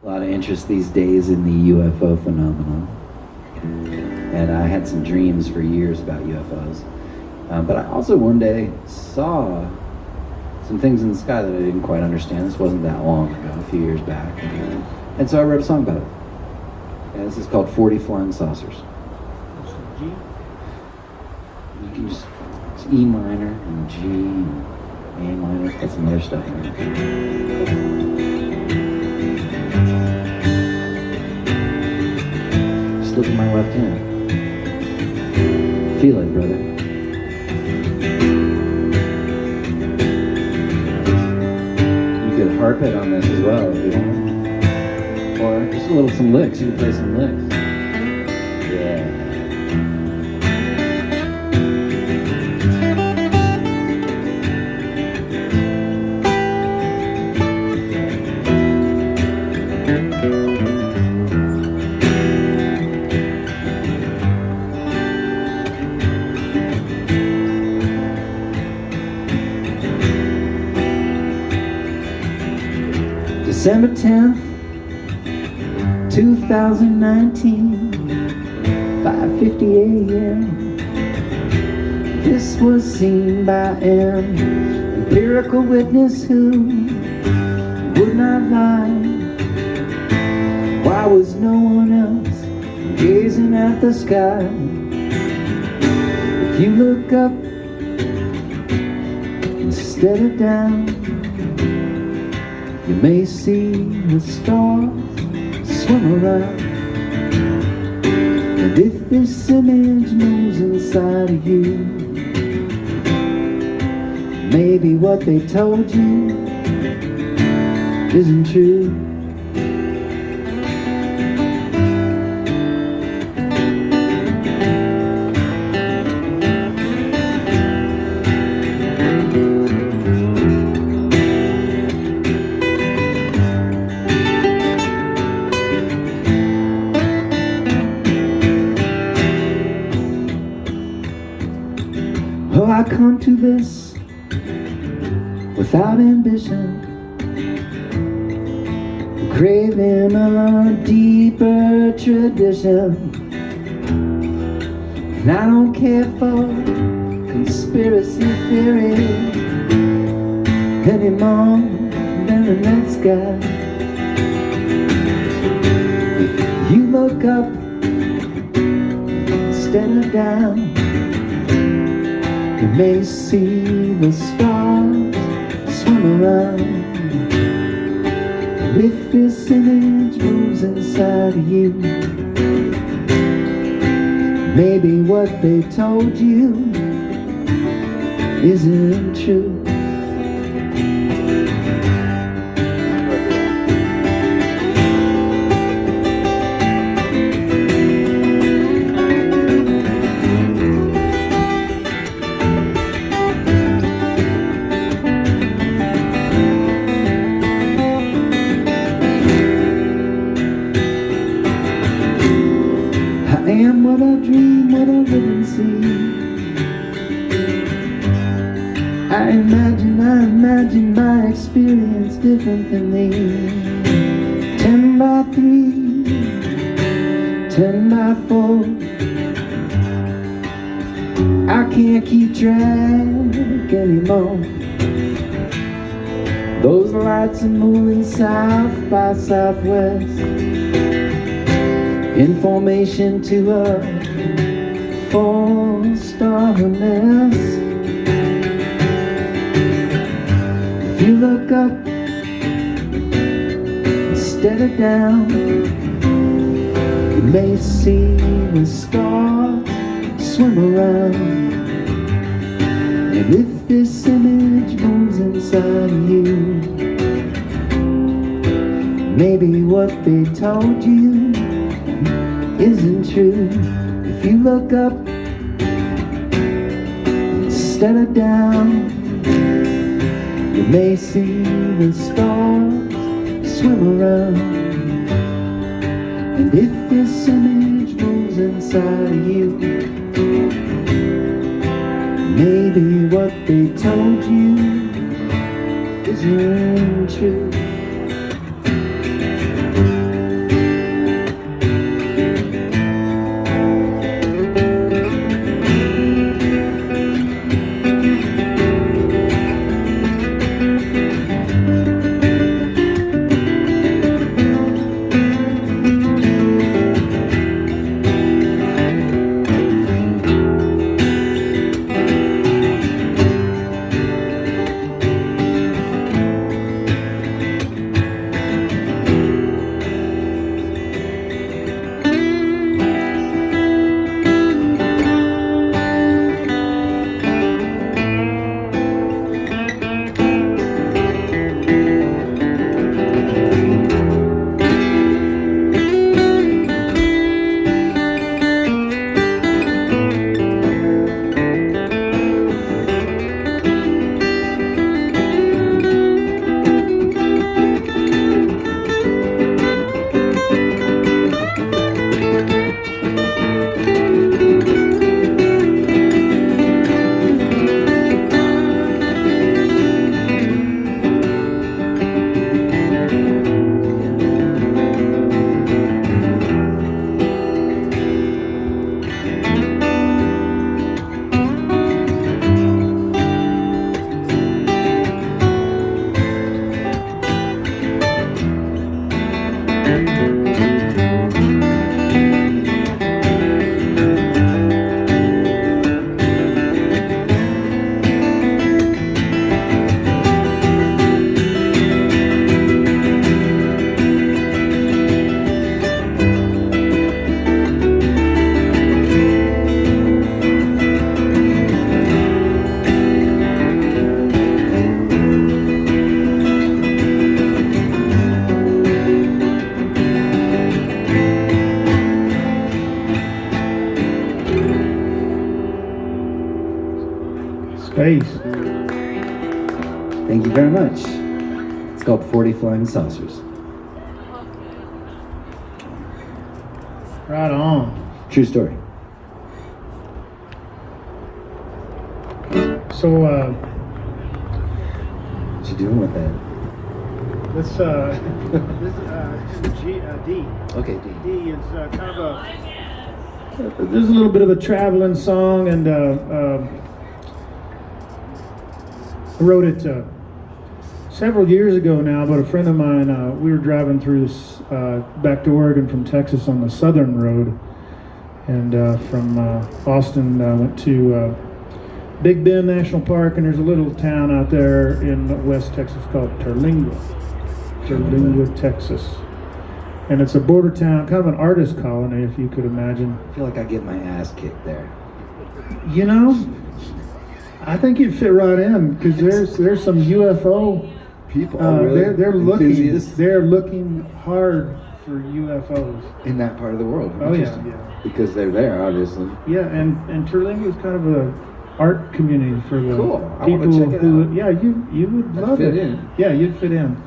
A lot of interest these days in the UFO phenomenon. And I had some dreams for years about UFOs. But I also one day saw some things in the sky that I didn't quite understand. This wasn't that long ago, a few years back. And so I wrote a song about it. And this is called 40 Flying Saucers. G? You can just, it's E minor and G and A minor. Got some other stuff in there. Just look at my left hand. Feel it, brother. You could harp it on this as well if you want. Or just some licks. You can play some licks. Yeah. December 10th, 2019, 5:50 a.m. This was seen by an empirical witness who would not lie. Why was no one else gazing at the sky? If you look up instead of down, you may see the stars swim around. And if this image moves inside of you, maybe what they told you isn't true. Well, I come to this without ambition, craving a deeper tradition. And I don't care for conspiracy theory any more than the next guy. If you look up instead of down, you may see the stars swim around. And if this image moves inside of you, maybe what they told you isn't true. I am what I dream, what I live and see. I imagine my experience different than thee. 10 by 3, 10 by 4. I can't keep track anymore. Those lights are moving south by southwest, in formation to a 4-star nest. If you look up instead of down, you may see the stars swim around. And if this image moves inside of you, maybe what they told you isn't true. If you look up instead of down, you may see the stars swim around. And if this image moves inside of you, maybe what they told you isn't true. Space. Thank you very much. It's called 40 Flying Saucers. Right on. True story. So, What you doing with that? this is D. Okay, D. D is kind of this is a little bit of a traveling song, and I wrote it several years ago now, but a friend of mine, we were driving through this, back to Oregon from Texas on the Southern Road, and from Austin went to Big Bend National Park, and there's a little town out there in West Texas called Terlingua, Texas. And it's a border town, kind of an artist colony, if you could imagine. I feel like I get my ass kicked there. You know, I think you'd fit right in, because there's some UFO People, really? they're looking hard for UFOs in that part of the world. Oh yeah. Because they're there, obviously. Yeah, and Terlingua is kind of a art community for the Cool. I people wanna check it who. out. Yeah, you would love fit it. in. Yeah, you'd fit in.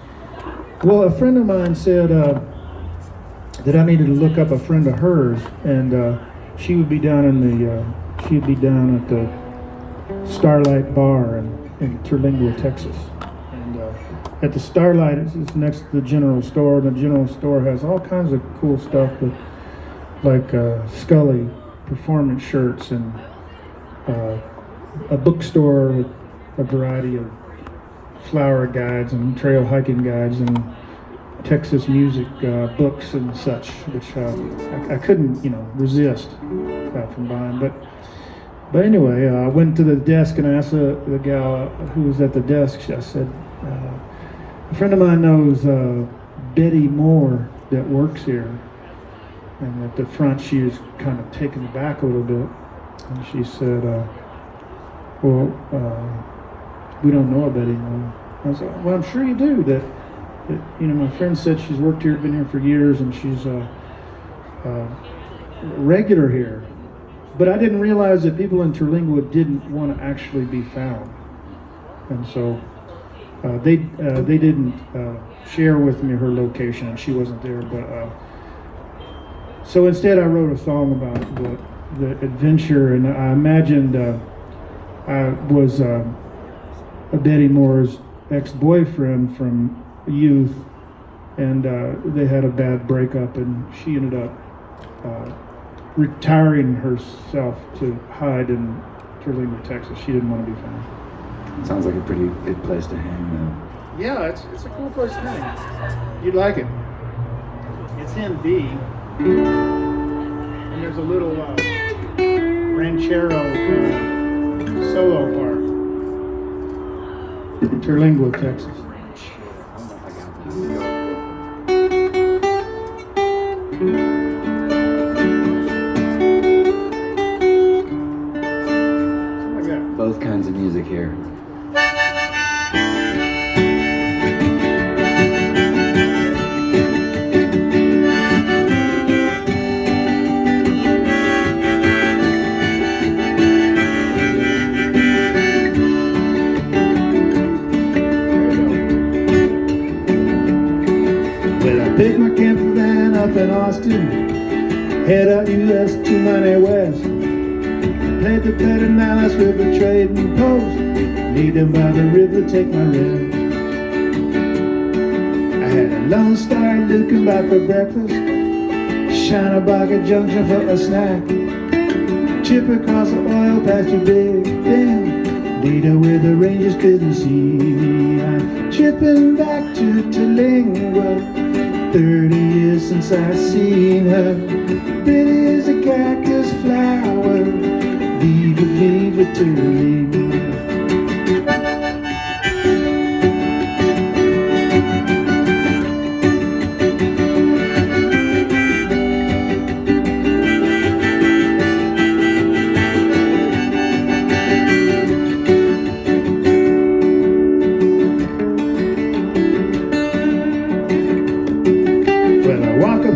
Well, a friend of mine said that I needed to look up a friend of hers, and she would be down at the Starlight Bar in Terlingua, Texas. And at the Starlight, it's next to the general store, and the general store has all kinds of cool stuff, like Scully performance shirts, and a bookstore with a variety of flower guides and trail hiking guides and Texas music books and such, which I couldn't, resist from buying. But anyway, I went to the desk and I asked the gal who was at the desk. I said, a friend of mine knows Betty Moore that works here. And at the front, she was kind of taken aback a little bit. And she said, we don't know a Betty Moore. I was like, well, I'm sure you do. That my friend said she's worked here, been here for years, and she's regular here. But I didn't realize that people in Terlingua didn't want to actually be found. And so they didn't share with me her location, and she wasn't there. But so instead, I wrote a song about the adventure, and I imagined I was Betty Moore's ex-boyfriend from youth, and they had a bad breakup, and she ended up retiring herself to hide in Terlingua, Texas. She didn't want to be found. Sounds like a pretty good place to hang, though. Yeah, it's a cool place to hang. You'd like it. It's in B, and there's a little ranchero solo park in Terlingua, Texas. Both kinds of music here. Pick my camper van up in Austin, head out US to Money West. Played the Pedernales River trading post, laid down by the river, take my rest. I had a Lone Star looking by for breakfast, Shinabaga Junction for a snack, chip across the oil pasture Big Bend, later where the rangers couldn't see me. I'm chipping back to Terlingua, 30 years since I seen her. Pretty as a cactus flower, leave it to me.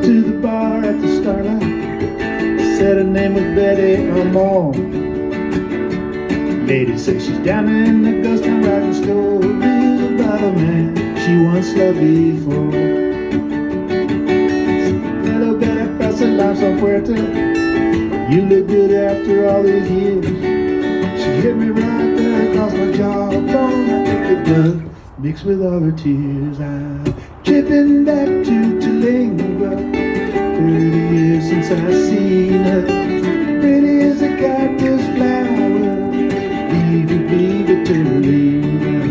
To the bar at the Starlight, said her name was Betty Moore. Lady says she's down in the ghost town writing stories about a man she once loved before. Hello, back across the limestone Puerto. You look good after all these years. She hit me right there across my jawbone. I think it does, mixed with all her tears. I'm tripping back to Tulingua. 30 years since I've seen her. Pretty as a cactus flower. Leave it to Tulingua.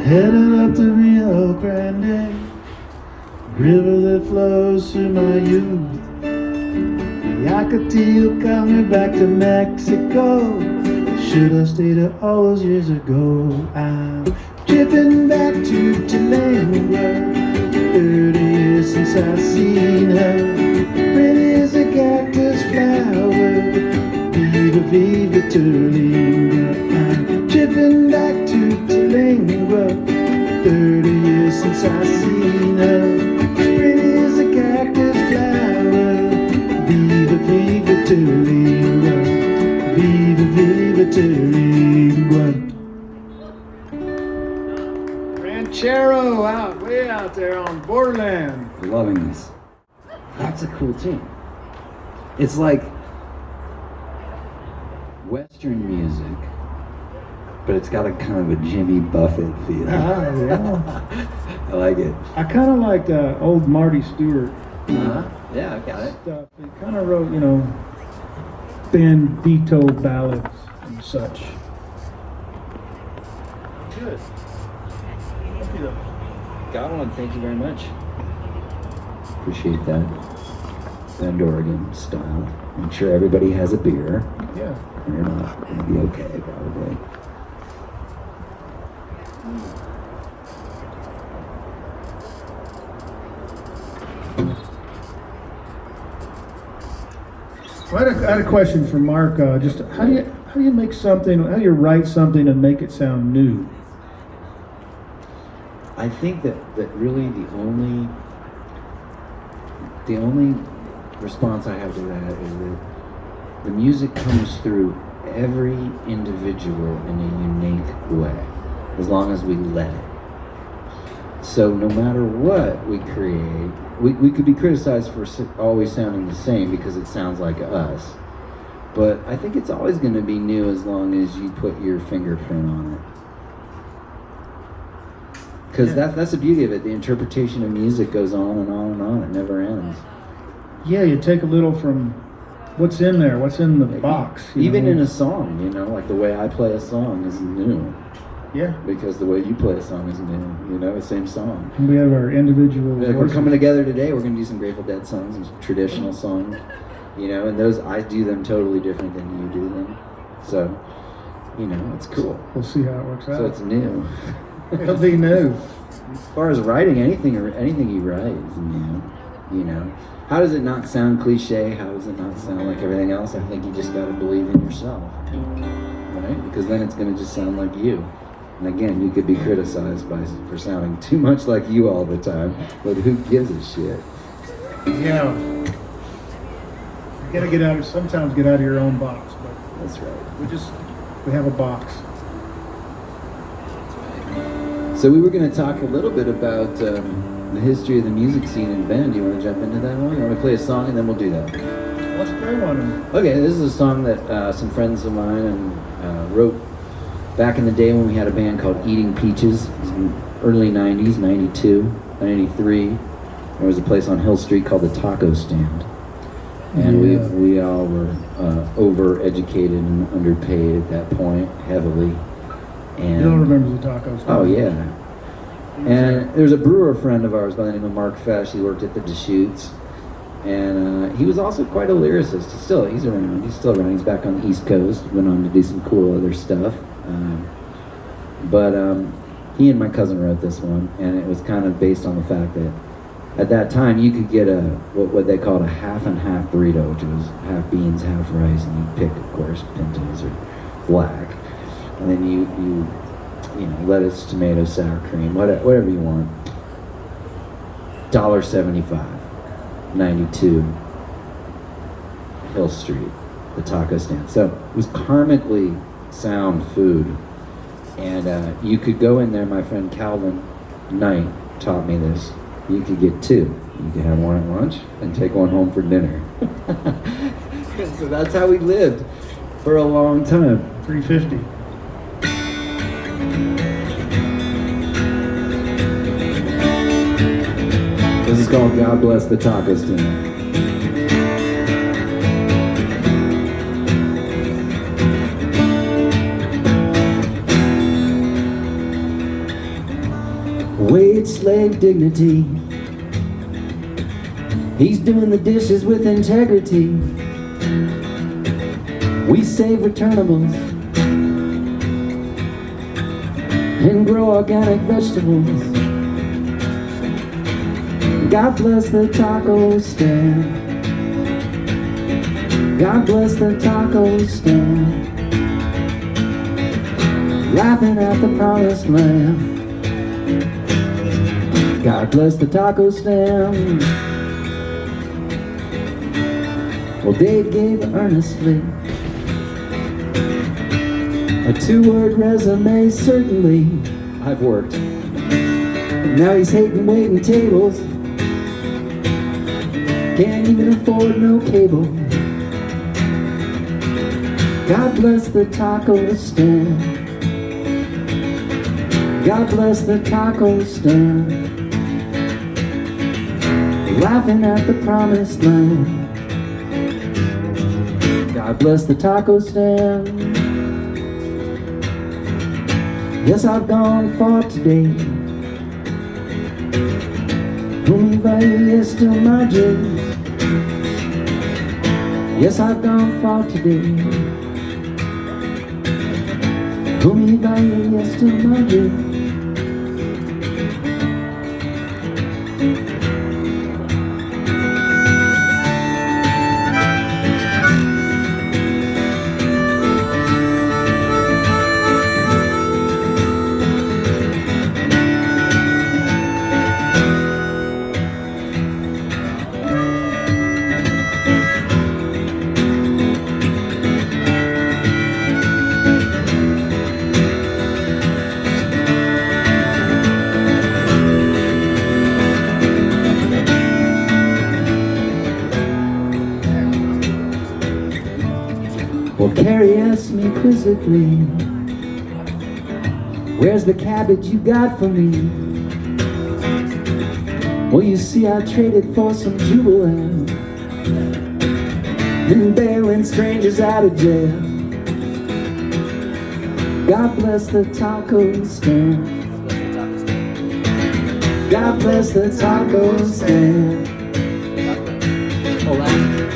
Headed up the Rio Grande, river that flows through my youth. The Yacatil coming back to Mexico. Should have stayed there all those years ago. I'm tripping back to Tulingua. 30 years since I've seen her. Pretty as a cactus flower. Viva, viva Tulingua. I'm tripping back to Tulingua. 30 years since I've seen her. Pretty as a cactus flower. Viva, viva Tulingua. Viva, viva Tulingua. Ranchero way out there on Borderland. Loving this. That's a cool tune. It's like Western music, but it's got a kind of a Jimmy Buffett feel. Yeah. I like it. I kind of like old Marty Stewart Yeah, I got it. stuff. He kind of wrote, bandito ballads and such. Good. Thank you. Got one. Thank you very much. Appreciate that. Bend Oregon style. Make sure everybody has a beer. Yeah. And you're not going to be okay, probably. Well, I had a question for Mark. Just how do you make something? How do you write something and make it sound new? I think that really the only response I have to that is that the music comes through every individual in a unique way, as long as we let it. So no matter what we create, we could be criticized for always sounding the same because it sounds like us. But I think it's always going to be new as long as you put your fingerprint on it. Because that's the beauty of it. The interpretation of music goes on and on and on. It never ends. Yeah, you take a little from what's in there, what's in the box. Even in a song, like the way I play a song is new. Yeah. Because the way you play a song is new, the same song. And we have our individual Like we're coming together today, we're going to do some Grateful Dead songs, some traditional songs, and those, I do them totally different than you do them. So, it's cool. We'll see how it works out. So it's new. It'll be new. As far as writing, anything you write is new, How does it not sound cliche? How does it not sound like everything else? I think you just got to believe in yourself, right? Because then it's going to just sound like you. And again, you could be criticized for sounding too much like you all the time, but who gives a shit? Yeah. You gotta sometimes get out of your own box, but That's right. we have a box. So we were going to talk a little bit about the history of the music scene in Bend. Do you want to jump into that one? You want to play a song and then we'll do that? Let's play one. Okay, this is a song that some friends of mine wrote back in the day when we had a band called Eating Peaches. It was in the early 90s, 92, 93. There was a place on Hill Street called the Taco Stand. And Yeah. we all were overeducated and underpaid at that point, heavily. And Bill remembers the tacos. oh yeah. And there's a brewer friend of ours by the name of Mark Fesh. He worked at the Deschutes, and he was also quite a lyricist. He's around. He's still around. He's back on the East Coast. Went on to do some cool other stuff. But he and my cousin wrote this one, and it was kind of based on the fact that at that time you could get what they called a half and half burrito, which was half beans, half rice, and you picked, of course, pintos or black, and then you know, lettuce, tomato, sour cream, whatever you want. $1.75, 92 Hill Street, the taco stand. So it was karmically sound food. And you could go in there, my friend Calvin Knight taught me this. You could get two. You could have one at lunch and take one home for dinner. So that's how we lived for a long time. $3.50. This is called God Bless the Taco Stand. Wage slave dignity. He's doing the dishes with integrity. We save returnables and grow organic vegetables. God bless the taco stand. God bless the taco stand. Laughing at the promised land. God bless the taco stand. Well, Dave gave earnestly a 2-word resume, certainly I've worked. Now he's hating waiting tables. Can't even afford no cable. God bless the taco stand. God bless the taco stand. Laughing at the promised land. God bless the taco stand. Yes, I've gone far today. Whom is still my dream. Yes, I've gone far today. Whom is still my dream. Well, Carrie asked me quizzically, where's the cabbage you got for me? Well, you see, I traded for some jubilant and bailing strangers out of jail. God bless the taco stand. God bless the taco stand.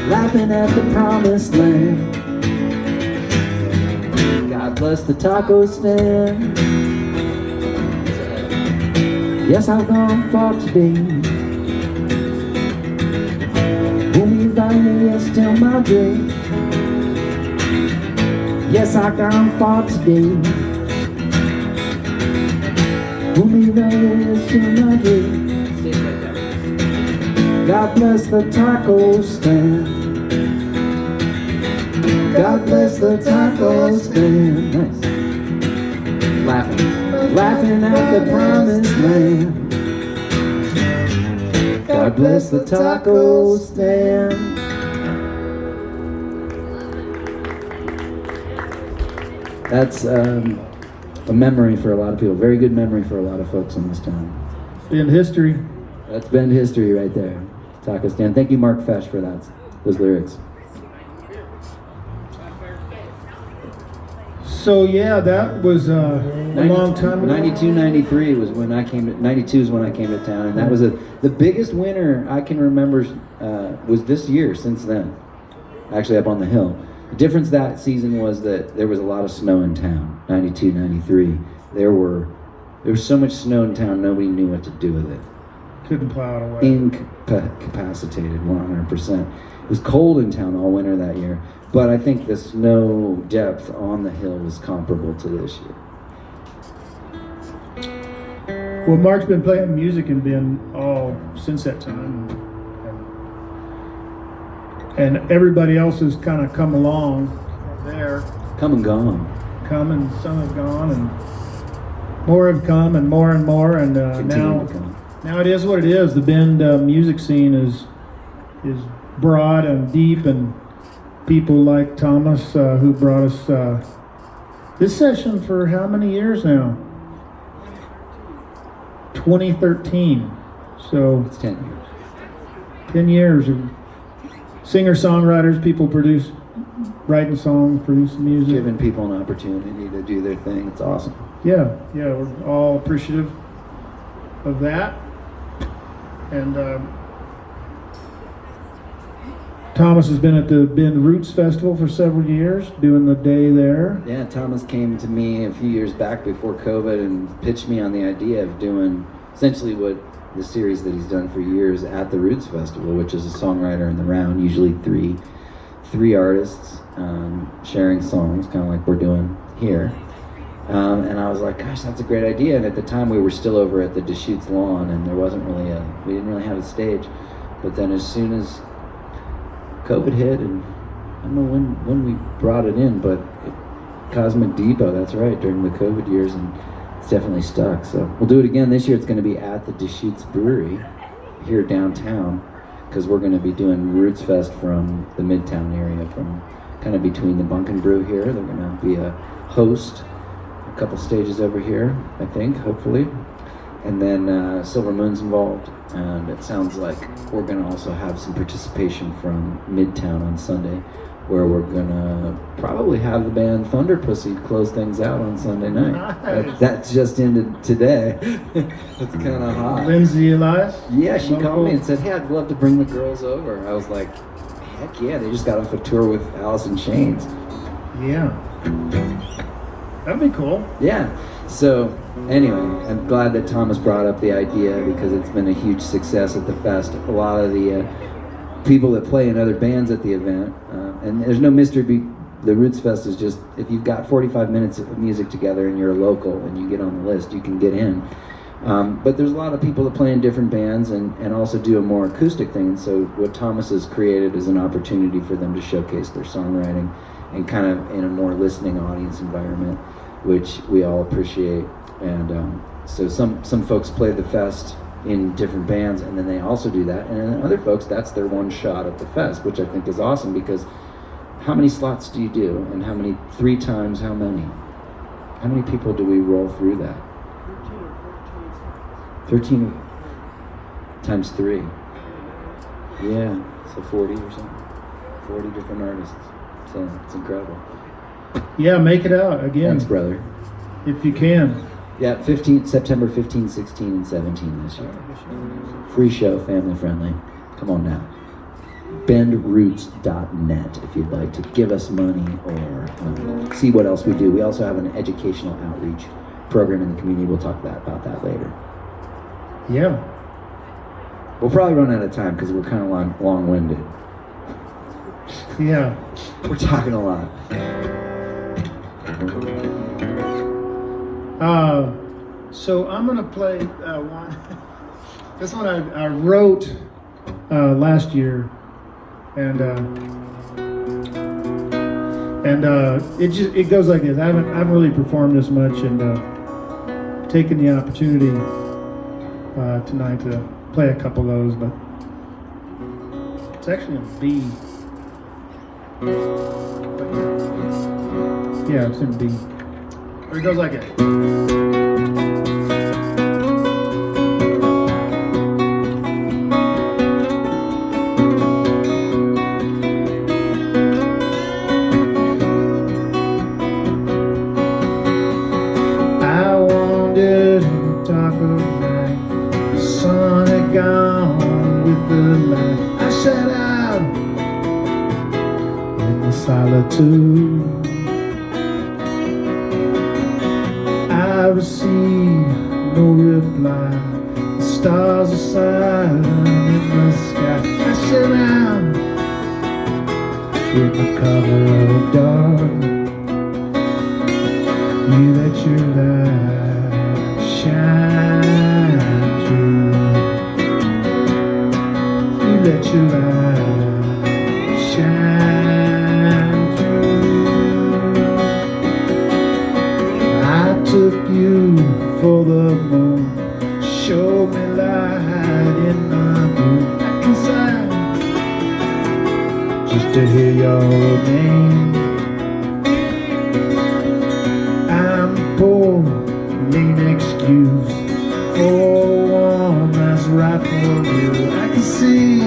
Laughing at the promised land. God bless the taco stand. Yes, I've gone far today. Whom is still my dream. Yes, I've gone far today. Whom is still my dream. God bless the taco stand. God bless the taco stand. Nice. Laughing at the promised land. God bless the taco stand. That's a memory for a lot of people. Very good memory for a lot of folks in this town. In history. That's been history right there. Taco stand. Thank you, Mark Fesh, for that those lyrics? So yeah, that was a long time ago. 92, 93 was when I came to, 92 is when I came to town, and that was the biggest winter I can remember was this year since then, actually up on the hill. The difference that season was that there was a lot of snow in town, 92, 93. There was so much snow in town, nobody knew what to do with it. Couldn't plow it away. Incapacitated, 100%. It was cold in town all winter that year, but I think the snow depth on the hill was comparable to this year. Well, Mark's been playing music and been all since that time. And everybody else has kind of come along there. Come and gone. Come and some have gone, and more have come, and more, and Continue to come. now it is what it is. The Bend music scene is broad and deep, and people like Thomas who brought us this session for how many years now? 2013. So It's 10 years. 10 years of singer-songwriters, people writing songs, producing music. Giving people an opportunity to do their thing. It's awesome. Yeah, we're all appreciative of that. And Thomas has been at the Bend Roots Festival for several years, doing the day there. Yeah, Thomas came to me a few years back before COVID and pitched me on the idea of doing essentially what the series that he's done for years at the Roots Festival, which is a songwriter in the round, usually three artists sharing songs, kind of like we're doing here. And I was like, gosh, that's a great idea. And at the time we were still over at the Deschutes lawn, and there wasn't really we didn't really have a stage. But then as soon as COVID hit, and I don't know when we brought it in, but Cosmic Depot, that's right, during the COVID years, and it's definitely stuck. So we'll do it again this year. It's going to be at the Deschutes Brewery here downtown, because we're going to be doing Roots Fest from the Midtown area, from kind of between the Bunk and Brew here. They're going to be a host, a couple stages over here, I think, hopefully. And then Silver Moon's involved, and it sounds like we're going to also have some participation from Midtown on Sunday, where we're going to probably have the band Thunder Pussy close things out on Sunday night. Nice. That just ended today. That's kind of hot. Lindsay Elias? Yeah, she called me and said, hey, I'd love to bring the girls over. I was like, heck yeah, they just got off a tour with Alice in Chains. Yeah. That'd be cool. Yeah. So anyway, I'm glad that Thomas brought up the idea, because it's been a huge success at the fest. A lot of the people that play in other bands at the event, and there's no mystery. The Roots Fest is just, if you've got 45 minutes of music together and you're a local and you get on the list, you can get in. But there's a lot of people that play in different bands and also do a more acoustic thing. So what Thomas has created is an opportunity for them to showcase their songwriting and kind of in a more listening audience environment, which we all appreciate. And so some folks play the fest in different bands, and then they also do that. And then other folks, that's their one shot at the fest, which I think is awesome, because how many slots do you do? And how many, 3 times how many? How many people do we roll through that? 13 times 3. Yeah, so 40 or something. 40 different artists. So it's incredible. Yeah, make it out again. Thanks, brother. If you can. Yeah, September 15, 16, and 17 this year. Free show, family friendly. Come on now. BendRoots.net if you'd like to give us money or see what else we do. We also have an educational outreach program in the community. We'll talk about that later. Yeah. We'll probably run out of time because we're kind of long-winded. Yeah. We're talking a lot. So I'm gonna play one. This one I wrote last year, and it goes like this. I haven't really performed this much, and taken the opportunity tonight to play a couple of those, but it's actually in B. Yeah, it's in B. But it goes like it. the light. I sat out in the solitude. I received no reply. The stars are silent in the sky. I sat out in the cover of dark. You let your light shine through. You let your light shine through. I took you for the moon. Show me light in the moon. I can sign just to hear your name. I'm poor, lame excuse for one that's right for you. I can see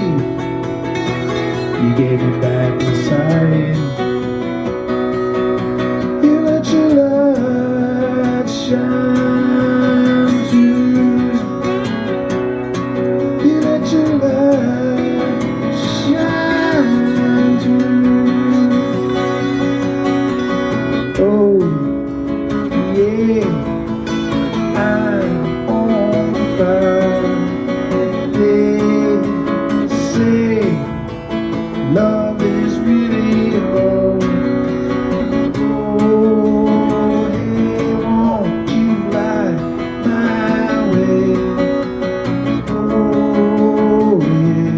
you gave me back the sight. You let your light shine through. You let your light shine through. Oh, yeah, I'm on fire. They say love is really hard. Oh, hey, won't you light my way? Oh, yeah.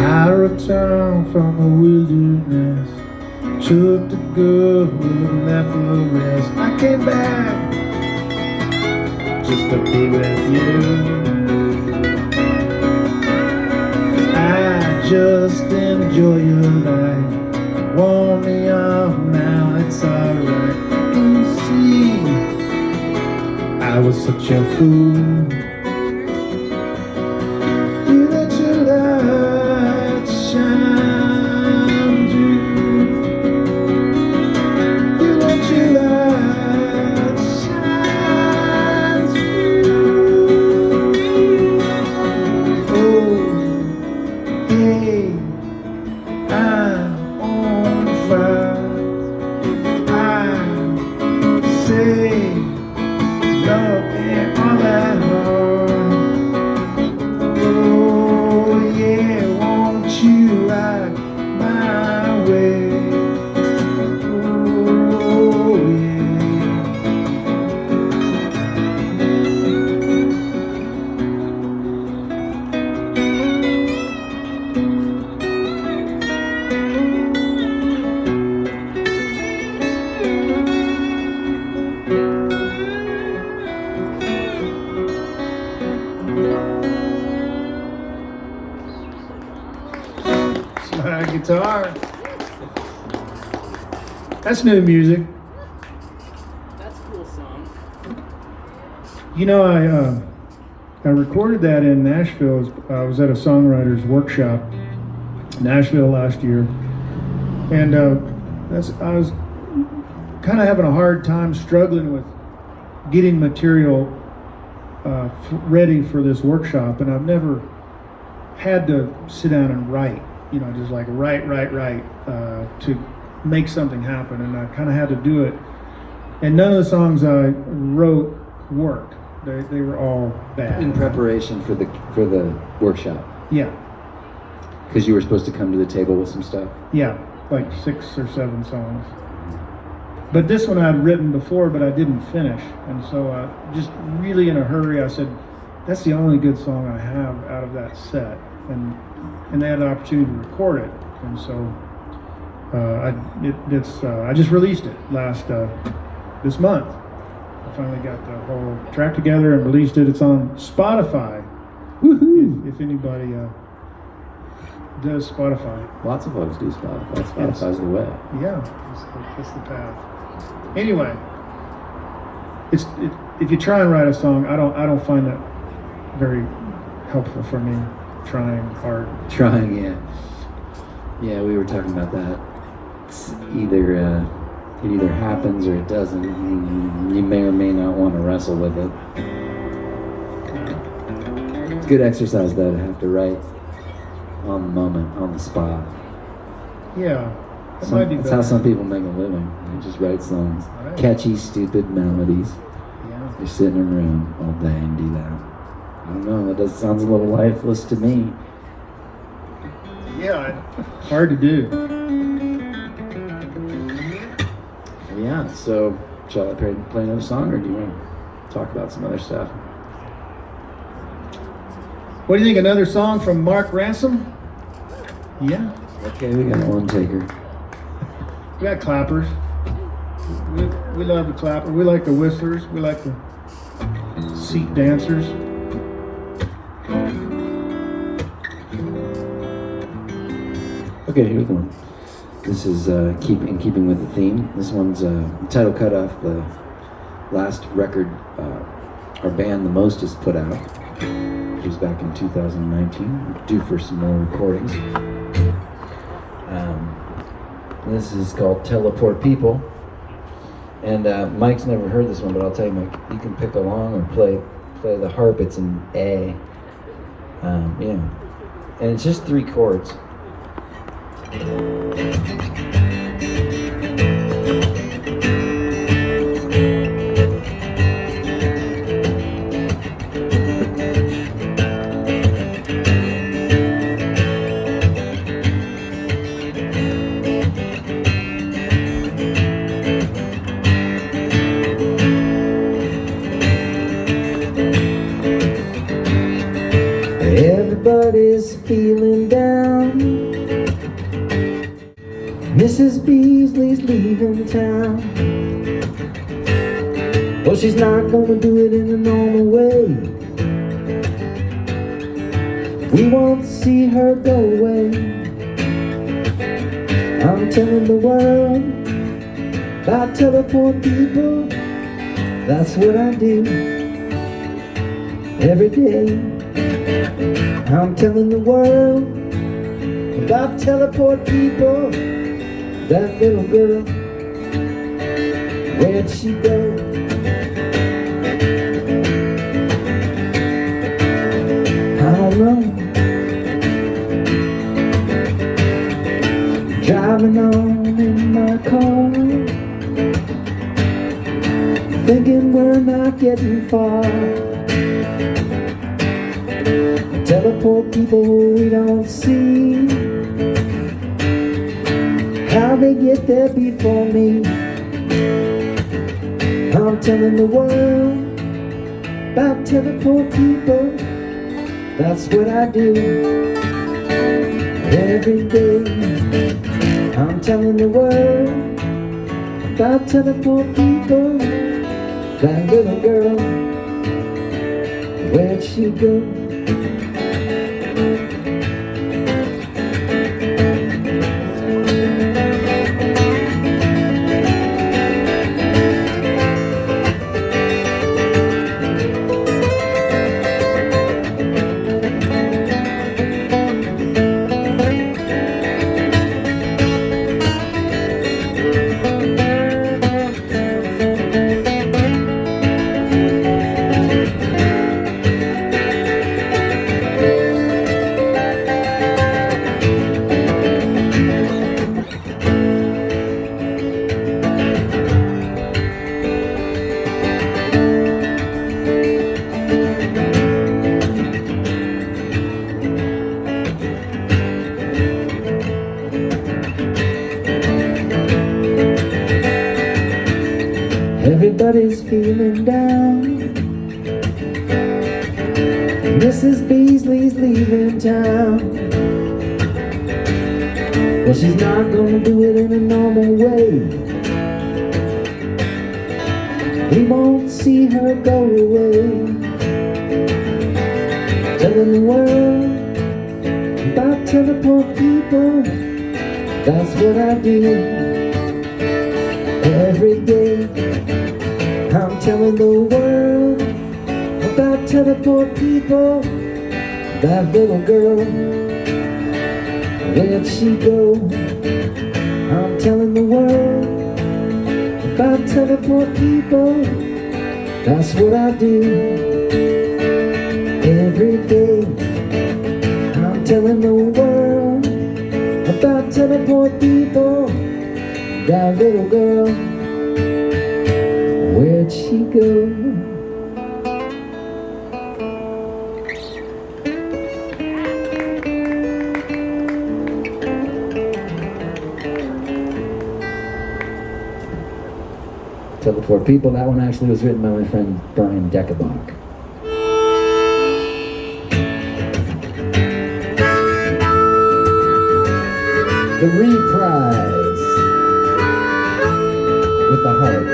I returned from the wilderness, took the good, left the rest. I came back just to be with you. I just enjoy your life. Warm me up now, it's alright. You see, I was such a fool. You let your light shine through. You let your light shine through. Oh, hey, I'm on fire. I say love ain't all that hard. Oh, yeah, won't you ride my way? Oh, yeah. It's my guitar. That's new music. That's a cool song. You know, I recorded that in Nashville. I was at a songwriters workshop in Nashville last year, and I was kind of having a hard time struggling with getting material ready for this workshop, and I've never had to sit down and write, you know, just like write to make something happen, and I kind of had to do it. And none of the songs I wrote worked. They were all bad. In preparation for the workshop, Yeah, because you were supposed to come to the table with some stuff. yeah, like 6 or 7 songs. But this one I'd written before, but I didn't finish, and so just really in a hurry, I said, "That's the only good song I have out of that set," and they had an opportunity to record it, and so I just released it this month. I finally got the whole track together and released it. It's on Spotify. Woohoo! If anybody does Spotify. Lots of folks do Spotify. Spotify's the way. Yeah, that's the path. Anyway, if you try and write a song, I don't find that very helpful for me. Trying hard. Trying, yeah. Yeah, we were talking about that. It's either it either happens or it doesn't. You may or may not want to wrestle with it. It's good exercise though to have to write on the moment, on the spot. Yeah, that might be That's better. how some people make a living. They just write songs, Right. catchy, stupid melodies. Yeah. They sit in a room all day and do that. I don't know. That sounds a little lifeless to me. Yeah, hard to do. Yeah. So, shall I play another song, or do you want to talk about some other stuff? What do you think? Another song from Mark Ransom? Yeah. Okay, we got one taker. We got clappers. We love the clapper. We like the whistlers. We like the seat dancers. Okay, here's the one. This is in keeping with the theme. This one's title cut off the last record our band The Most has put out, which was back in 2019. We're due for some more recordings. This is called Teleport People. And Mike's never heard this one, but I'll tell you, Mike, you can pick along or play the harp. It's an A. Yeah. And it's just 3 chords. Everybody's feeling down. Mrs. Beasley's leaving town. Well, she's not gonna do it in the normal way. We won't see her go away. I'm telling the world about teleport people. That's what I do every day. I'm telling the world about teleport people. That little girl, where'd she go? I don't know. Driving on in my car, thinking we're not getting far. Teleport people we don't see, how they get there before me. I'm telling the world about teleport people. That's what I do every day. I'm telling the world about teleport people. That little girl, where'd she go? Everybody's feeling down. Mrs. Beasley's leaving town. Well, she's not gonna do it in a normal way. We won't see her go away. Telling the world about teleport people, that's what I do every day. I'm telling the world about teleport people. That little girl, where'd she go? I'm telling the world about teleport people, that's what I do every day. I'm telling the world about teleport people. That little girl, where'd she go? Teleport people, that one actually was written by my friend Brian Deckenbach. The reprise with the heart.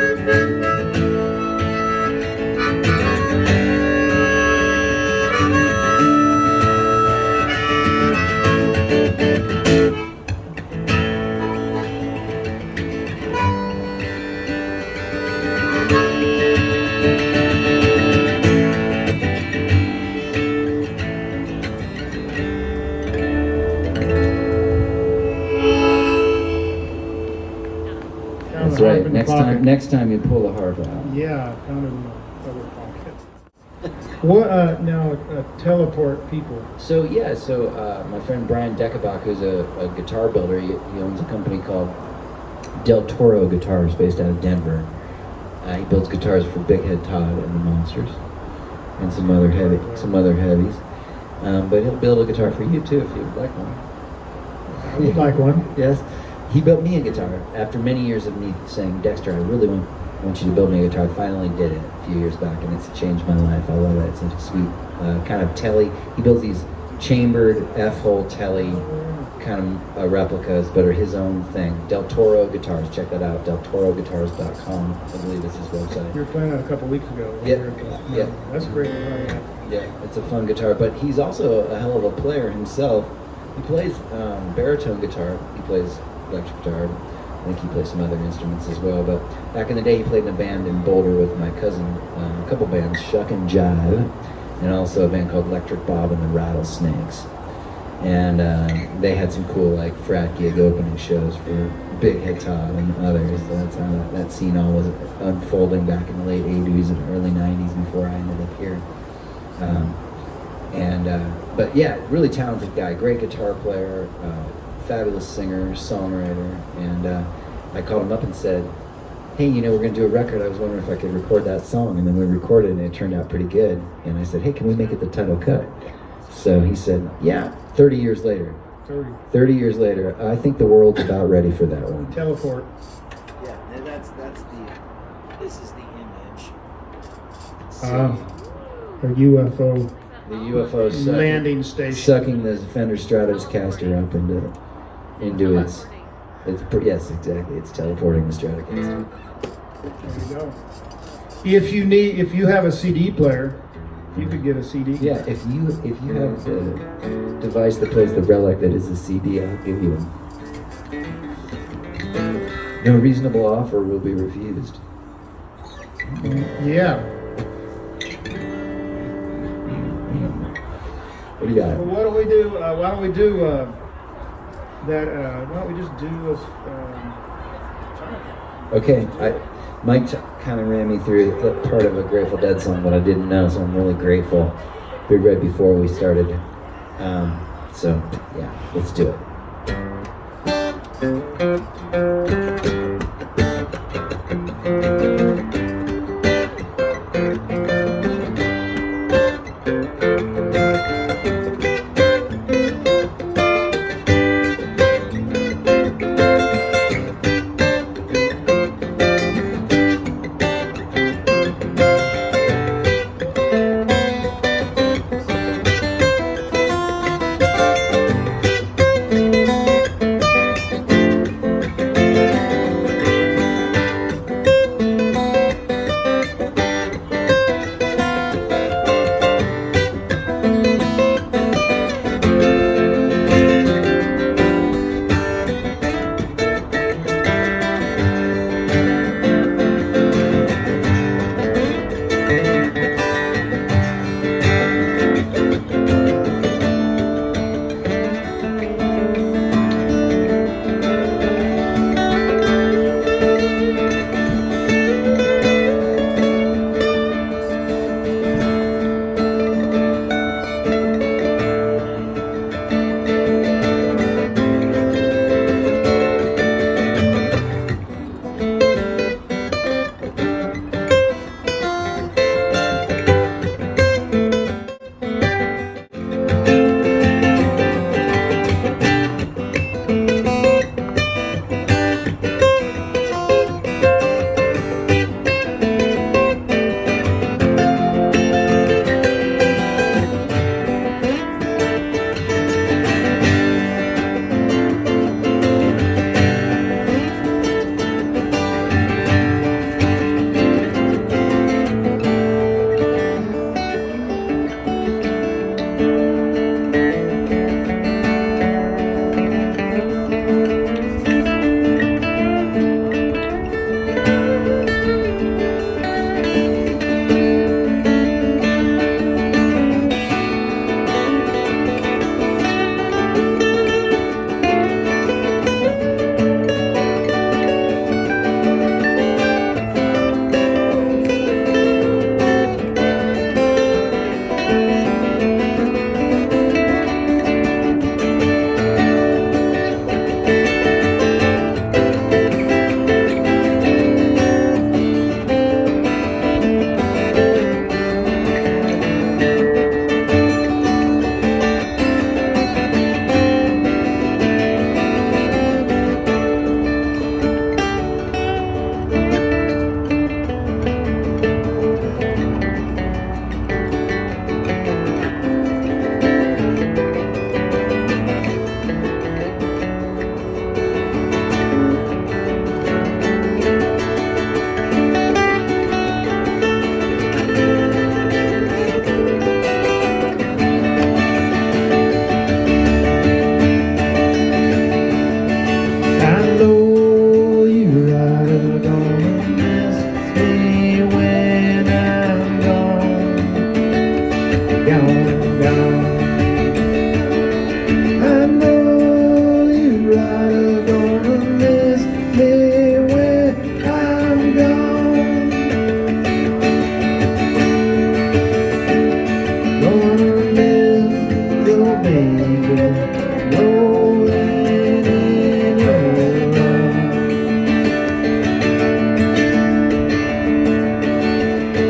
That's right. Next time you pull the harp out. Yeah, kind of in the other pocket. What, now, teleport people. So my friend Brian Deckenbach, who's a guitar builder, he owns a company called Del Toro Guitars, based out of Denver. He builds guitars for Big Head Todd and the Monsters, and some other heavies. But he'll build a guitar for you too if you'd like one. I would like one. Yes. He built me a guitar after many years of me saying, Dexter, I really want you to build me a guitar. I finally did it a few years back, and it's changed my life. I love it. It's a sweet kind of telly. He builds these chambered F-hole telly kind of replicas, but are his own thing. Del Toro Guitars. Check that out. DelToroGuitars.com. I believe is his website. You were playing that a couple weeks ago. Yeah. That's great. Yeah, it's a fun guitar, but he's also a hell of a player himself. He plays baritone guitar. He plays electric guitar. I think he plays some other instruments as well. But back in the day, he played in a band in Boulder with my cousin. A couple bands, Shuck and Jive, and also a band called Electric Bob and the Rattlesnakes. And they had some cool like frat gig opening shows for Big Head Todd and others. So that's how that scene all was unfolding back in the late '80s and early '90s before I ended up here. But yeah, really talented guy, great guitar player, fabulous singer, songwriter, and I called him up and said, hey, we're going to do a record. I was wondering if I could record that song, and then we recorded it, and it turned out pretty good. And I said, hey, can we make it the title cut? So he said, yeah, 30 years later. 30 years later, I think the world's about ready for that one. Teleport. Yeah, this is the image. A UFO. The UFO landing station. Sucking the Fender Stratocaster up into its yes, exactly. It's teleporting the Stratocaster. There you go. If you have a CD player, you could get a CD. Yeah, if you have the device that plays the relic that is a CD, I'll give you one. No reasonable offer will be refused. Yeah. What do you got? Well, what do we do? Why don't we do that? Why don't we just do this? Okay, Mike kind of ran me through the part of a Grateful Dead song that I didn't know, so I'm really grateful. Right before we started. So yeah, let's do it.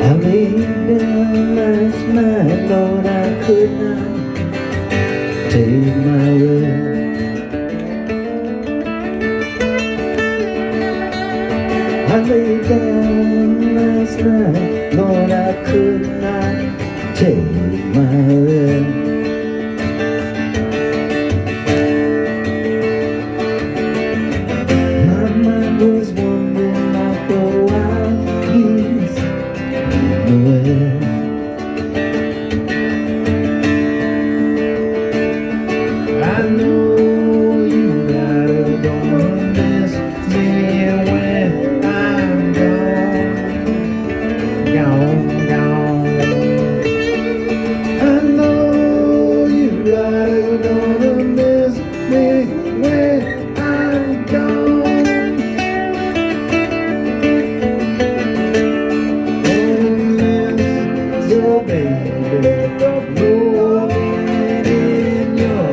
I laid down last night, Lord, I could not take my rest. I laid down last night, Lord, I could not take my rest. My mind was wandering like a wild geese in the west. I know you gotta gonna miss me when I'm gone, gone. I know you gotta gonna miss me when I'm gone. And miss your baby, no man in your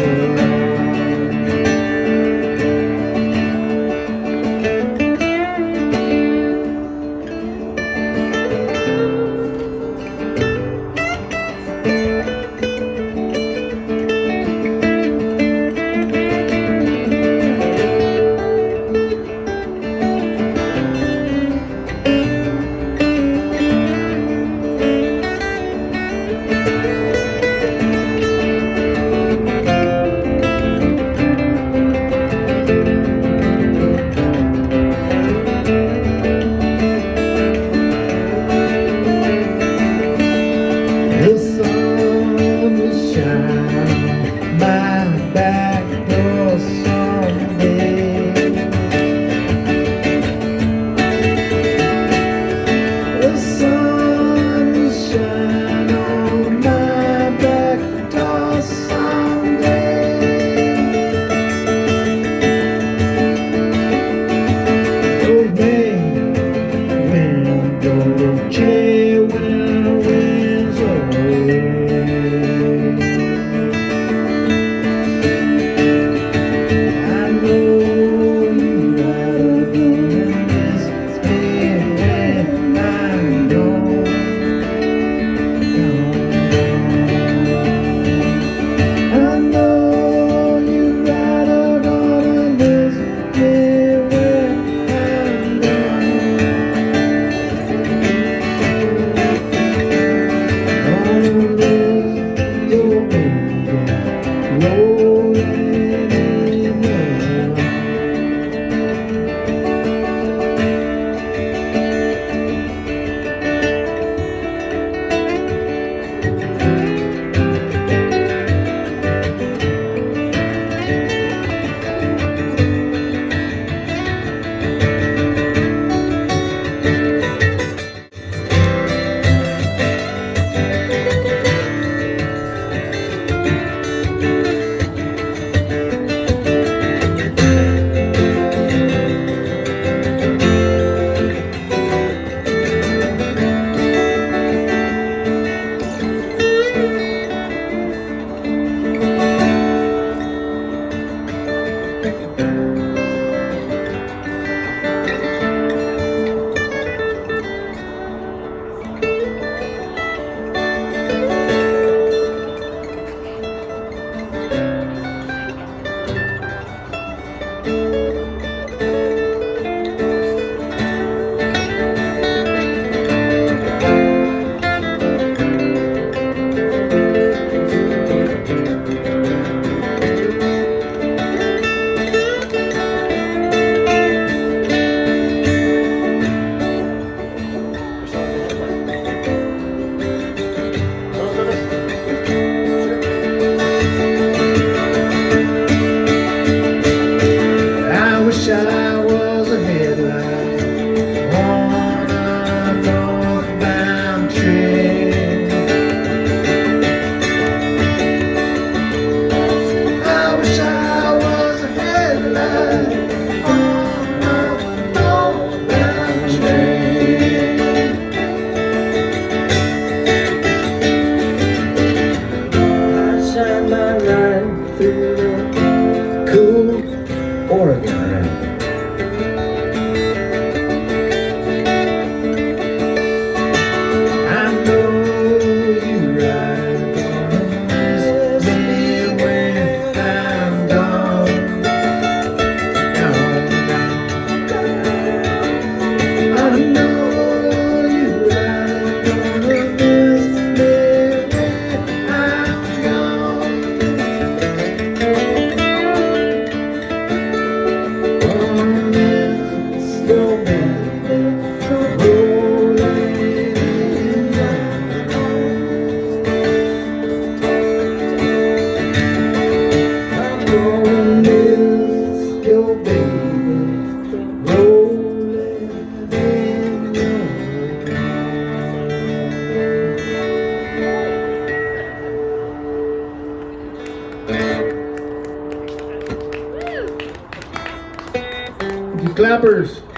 clappers. We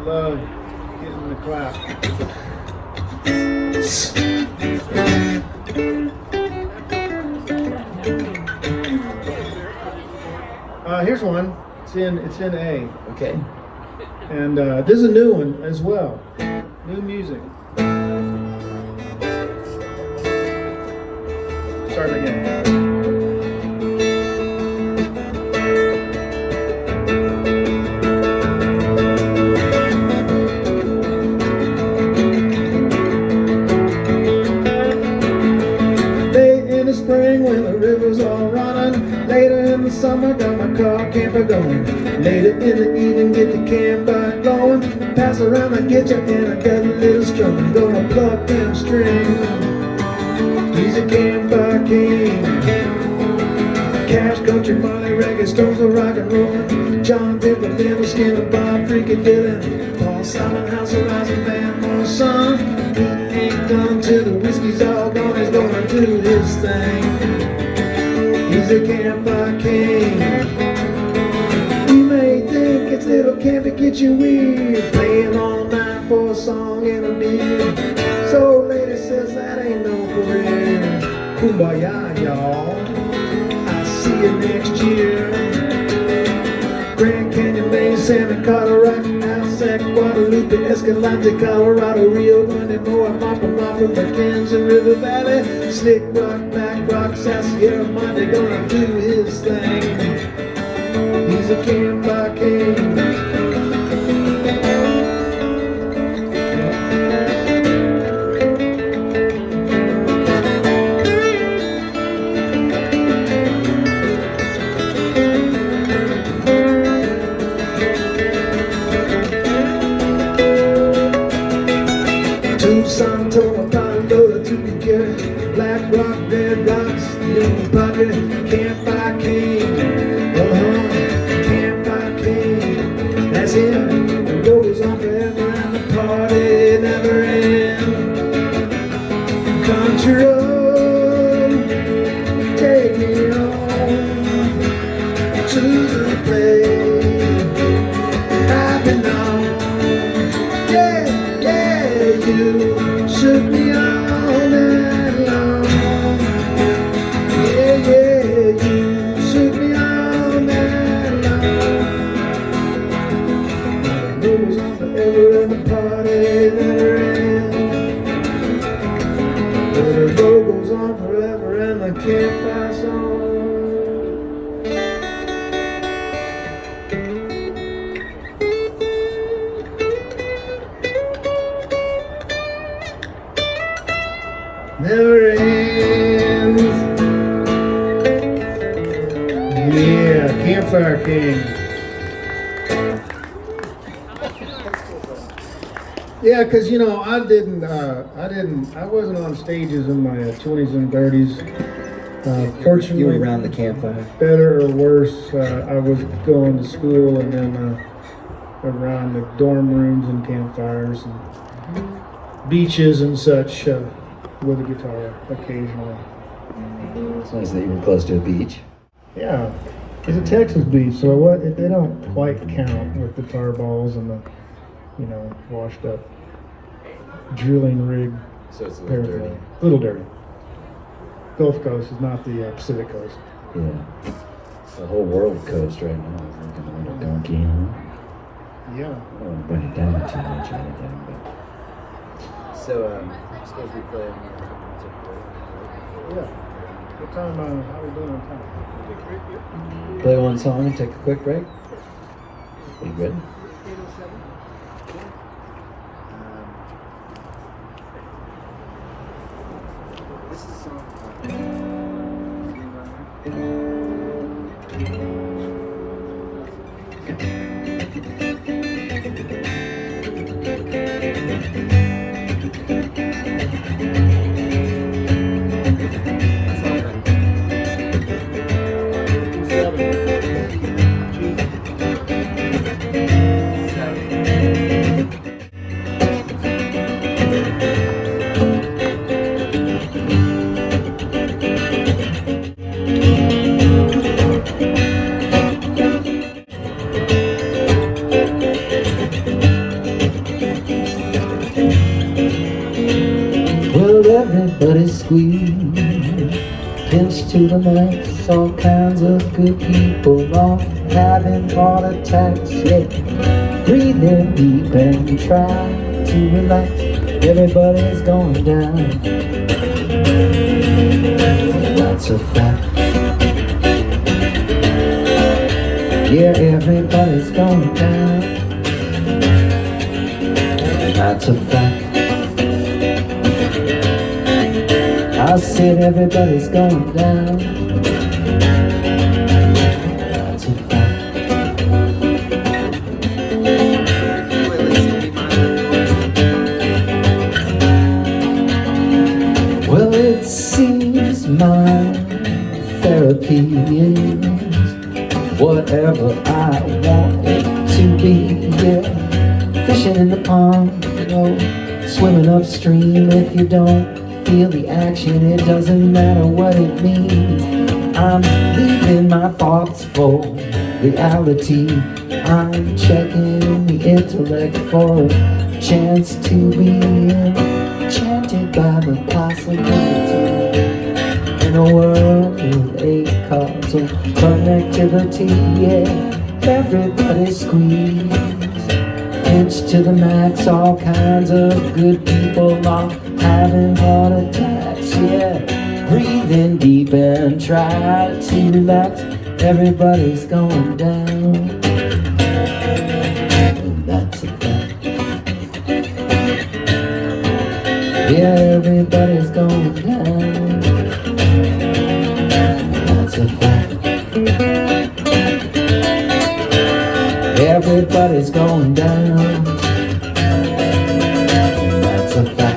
love getting the clap. Here's one. It's in A. Okay. And this is a new one as well. New music. Start again. Late in the spring when the river's all running. Later in the summer, got my car camper going. Later in the evening, get the campfire going. Pass around, I get you, and I got a little strum. Gonna pluck them strings. He's a campfire king. Cash, country, money, reggae, stones of rock and roll. John Denver, Little Skinner, Bob, Freaky Dylan, Paul Simon, House of Rising Van Morrison. He ain't done till the whiskey's all gone. He's gonna do his thing. He's a campfire king. You may think it's little camp, it gets you weird, playing all night for a song and a beer. So lady says that ain't no career. Kumbaya, y'all. I'll see you next year. Grand Canyon, Maine, Santa Colorado, Alsac, Guadalupe, Escalante, Colorado, Rio Grande, Moa, Mapa, Mackenzie, River Valley, Slick Rock, Black Rock, South Sierra Madre, gonna do his thing. He's a campfire king. Tucson, Toma, Palo, Tucumcari, Black Rock, Red Rocks, Young Padre, campfire king. Campfire king. That's him. The road goes on forever and the party never ends. Country road, take me home to the place I've been on. You shook me all night long. Yeah, you shook me all night long. The road goes on forever and the party never ends. The road goes on forever and the campfire song. Never ends. Yeah, campfire king. Yeah, because I wasn't on stages in my 20s and 30s. Fortunately, You were around the campfire. better or worse, I was going to school and then around the dorm rooms and campfires and beaches and such. With a guitar occasionally. It's nice that you were close to a beach. Yeah, it's a Texas beach, so they don't quite count with the tar balls and the, washed up drilling rig. So it's a little little dirty. Little dirty. Gulf Coast is not the Pacific Coast. Yeah. It's the whole world coast right now. I was looking at a donkey, Yeah. I don't want to bring it down too much or anything, but. So, I suppose we play Yeah. What time? How are we doing on time? play one song and take a quick break. Are you good? This is a song. squeezed, pinched to the max, all kinds of good people all having heart attacks, yeah. Breathe in deep and try to relax, everybody's going down. That's a fact. Yeah, everybody's going down. That's a fact. I said everybody's going down. That's a fact. Well, it seems my therapy is whatever I want it to be, yeah. Fishing in the pond, you know, swimming upstream. If you don't feel the action, it doesn't matter what it means. I'm leaving my thoughts for reality. I'm checking the intellect for a chance to be enchanted by the possibility. In a world with a causal connectivity, yeah, everybody's squeezed, pinched to the max, all kinds of good people are having heart attacks, yeah. Breathe in deep and try to relax, everybody's going down. And that's a fact. Yeah, everybody's going down. That's a fact. Everybody's going down. That's a fact.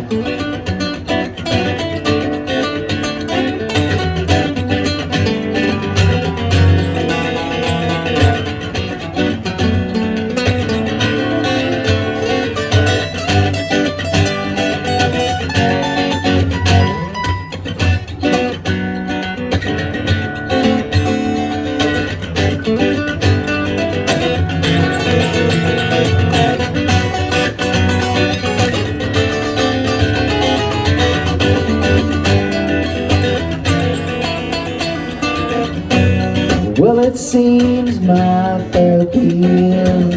Well, it seems my therapy is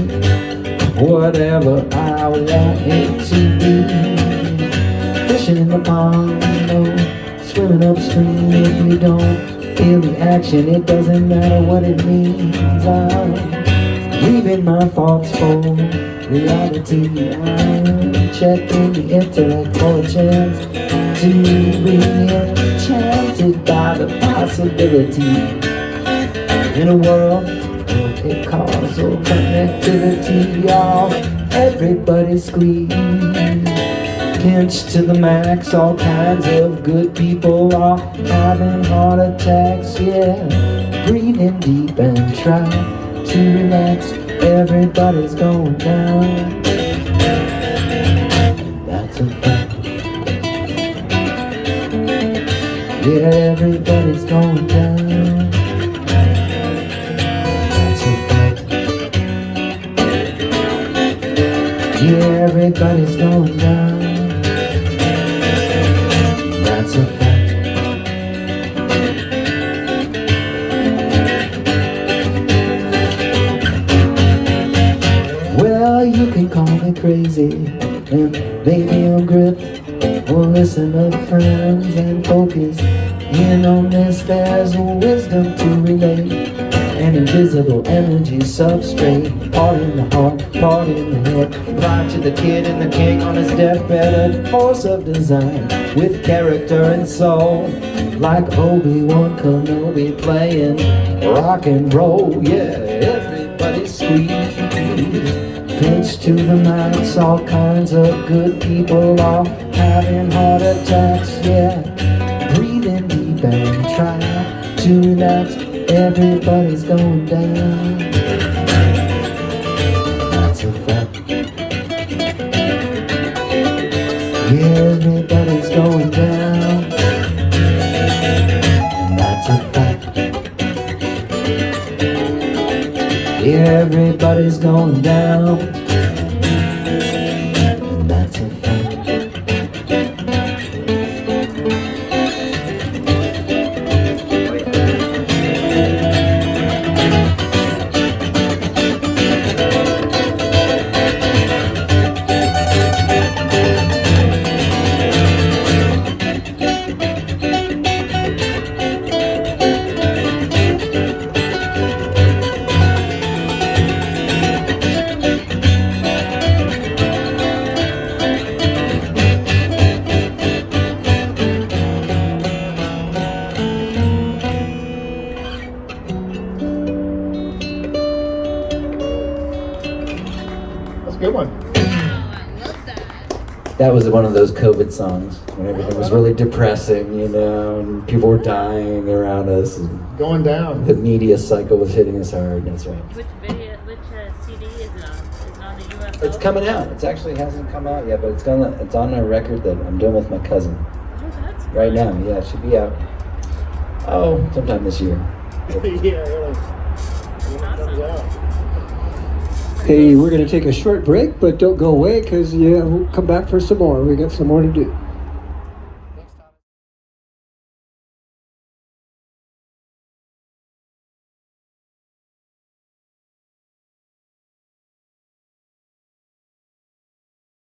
whatever I want it to be. Fishing in the pond, no, swimming upstream. If you don't feel the action, it doesn't matter what it means. I'm leaving my thoughts for reality. I'm checking the intellect for a chance to be enchanted by the possibility. In a world of a causal connectivity, y'all, everybody's squeezed, pinched to the max, all kinds of good people are having heart attacks, yeah. Breathe in deep and try to relax, everybody's going down. That's a fact. Yeah, everybody's going down. Yeah, everybody's going down. That's a fact. Well, you can call me crazy, and maybe I'm gripped, or listen up, friends, and focus in on this. There's wisdom to relate. An invisible energy substrate, part in the heart, part in the head. Right to the kid and the king on his deathbed, a force of design with character and soul. Like Obi-Wan Kenobi playing rock and roll, yeah, everybody's squeezed, pinched to the max, all kinds of good people are having heart attacks, yeah. Breathe in deep and try to relax, everybody's going down. That's a fact. Yeah, everybody's going down. And that's a fact. Yeah, everybody's going down. And that's a fact. That was one of those COVID songs when everything was really depressing, you know, and people were dying around us. And Going down. the media cycle was hitting us hard. That's right. Which CD is it on? Is it on the UFO? It's coming out. It actually hasn't come out yet, but it's on a record that I'm doing with my cousin Oh, that's right now. Yeah, it should be out. Oh, sometime this year. Hey, we're going to take a short break, but don't go away because we'll come back for some more. We got some more to do.